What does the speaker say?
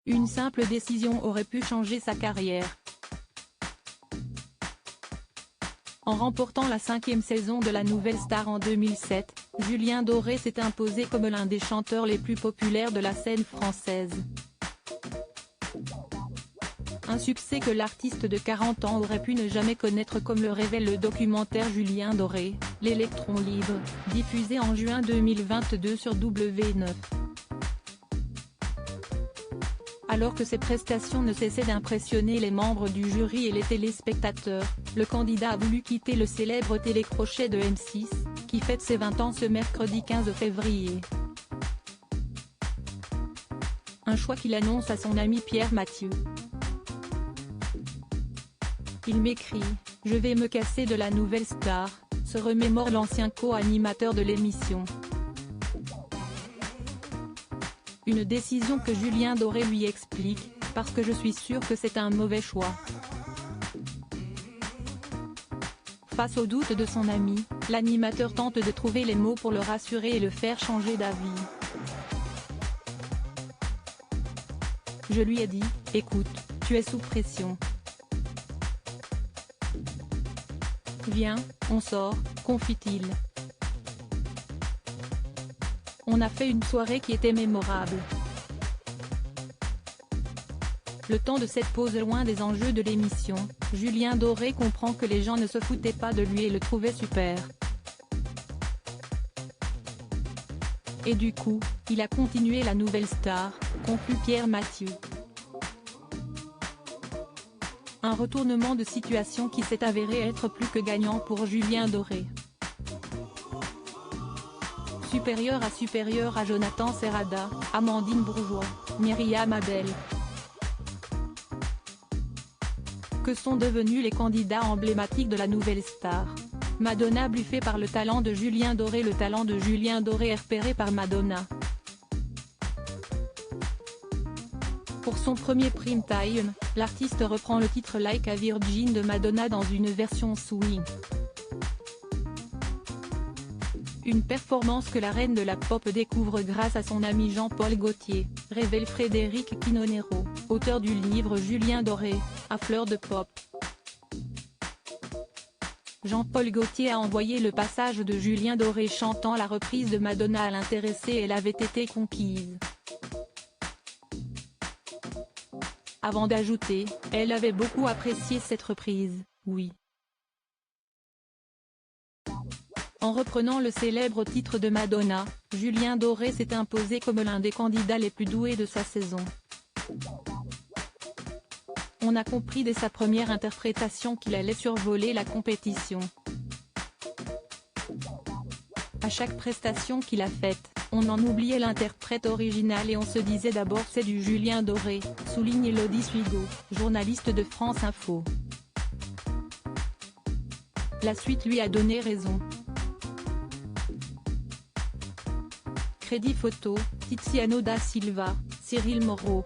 Une simple décision aurait pu changer sa carrière. En remportant la 5e saison de La Nouvelle Star en 2007, Julien Doré s'est imposé comme l'un des chanteurs les plus populaires de la scène française. Un succès que l'artiste de 40 ans aurait pu ne jamais connaître, comme le révèle le documentaire Julien Doré, L'électron libre, diffusé en juin 2022 sur W9. Alors que ses prestations ne cessaient d'impressionner les membres du jury et les téléspectateurs, le candidat a voulu quitter le célèbre télécrochet de M6, qui fête ses 20 ans ce mercredi 15 février. Un choix qu'il annonce à son ami Pierre Mathieu. Il m'écrit « Je vais me casser de La Nouvelle Star », se remémore l'ancien co-animateur de l'émission. Une décision que Julien Doré lui explique, parce que je suis sûr que c'est un mauvais choix. Face aux doutes de son ami, l'animateur tente de trouver les mots pour le rassurer et le faire changer d'avis. Je lui ai dit, écoute, tu es sous pression. Viens, on sort, confie-t-il. On a fait une soirée qui était mémorable. Le temps de cette pause loin des enjeux de l'émission, Julien Doré comprend que les gens ne se foutaient pas de lui et le trouvaient super. Et du coup, il a continué La Nouvelle Star, conclut Pierre Mathieu. Un retournement de situation qui s'est avéré être plus que gagnant pour Julien Doré. Supérieur à Jonathan Serrada, Amandine Bourgeois, Myriam Abel. Que sont devenus les candidats emblématiques de La Nouvelle Star? Madonna bluffée par le talent de Julien Doré. Le talent de Julien Doré est repéré par Madonna. Pour son premier prime time, l'artiste reprend le titre Like a Virgin de Madonna dans une version swing. Une performance que la reine de la pop découvre grâce à son ami Jean-Paul Gaultier, révèle Frédéric Quinonero, auteur du livre Julien Doré, à fleur de pop. Jean-Paul Gaultier a envoyé le passage de Julien Doré chantant la reprise de Madonna à l'intéressée et elle avait été conquise. Avant d'ajouter, elle avait beaucoup apprécié cette reprise, oui. En reprenant le célèbre titre de Madonna, Julien Doré s'est imposé comme l'un des candidats les plus doués de sa saison. On a compris dès sa première interprétation qu'il allait survoler la compétition. À chaque prestation qu'il a faite, on en oubliait l'interprète original et on se disait d'abord c'est du Julien Doré, souligne Elodie Suigo, journaliste de France Info. La suite lui a donné raison. Crédit photo, Tiziano da Silva, Cyril Moreau.